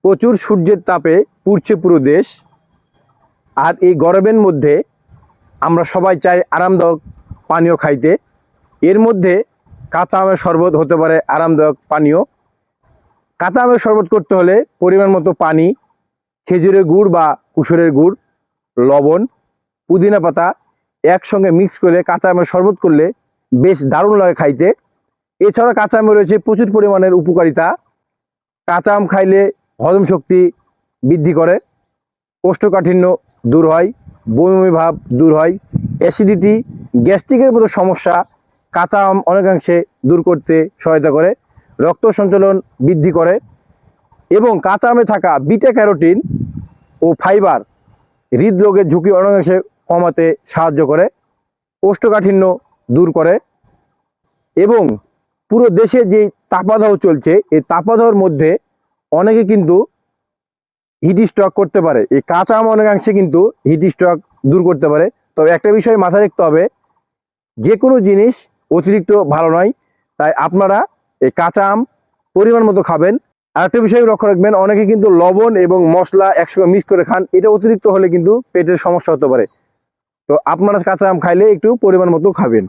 প্রচুর সূর্যের তাপে পুড়ছে পুরো দেশ। আর এই গরমের মধ্যে আমরা সবাই চাই আরামদায়ক পানীয় খাইতে। এর মধ্যে কাঁচা আমের শরবত হতে পারে আরামদায়ক পানীয়। কাঁচা আমের শরবত করতে হলে পরিমাণ মতো পানি, খেজুরের গুড় বা কুসুরের গুড়, লবণ, পুদিনা পাতা একসঙ্গে মিক্স করে কাঁচা আমের শরবত করলে বেশ দারুণ লাগে খাইতে। এছাড়া কাঁচা আমে রয়েছে প্রচুর পরিমাণের উপকারিতা। কাঁচা আম খাইলে হজম শক্তি বৃদ্ধি করে, কোষ্ঠকাঠিন্য দূর হয়, বমি ভাব দূর হয়, অ্যাসিডিটি, গ্যাস্ট্রিকের মতো সমস্যা কাঁচা আম অনেকাংশে দূর করতে সহায়তা করে, রক্ত সঞ্চালন বৃদ্ধি করে এবং কাঁচা আমে থাকা বিটা ক্যারোটিন ও ফাইবার হৃদরোগের ঝুঁকি অনেকাংশে কমাতে সাহায্য করে, কোষ্ঠকাঠিন্য দূর করে এবং পুরো দেশে যে তাপদাহ চলছে এই তাপদাহর মধ্যে অনেকে কিন্তু হিট স্ট্রোক করতে পারে। এই কাঁচা আম অনেকাংশে কিন্তু হিট স্ট্রোক দূর করতে পারে। তবে একটা বিষয় মাথায় রাখতে হবে, যে কোনো জিনিস অতিরিক্ত ভালো নয়, তাই আপনারা এই কাঁচা আম পরিমাণ মতো খাবেন। আর একটা বিষয় লক্ষ্য রাখবেন, অনেকে কিন্তু লবণ এবং মশলা একসঙ্গে মিক্স করে খান, এটা অতিরিক্ত হলে কিন্তু পেটের সমস্যা হতে পারে। তো আপনারা কাঁচা আম খাইলে একটু পরিমাণ মতো খাবেন।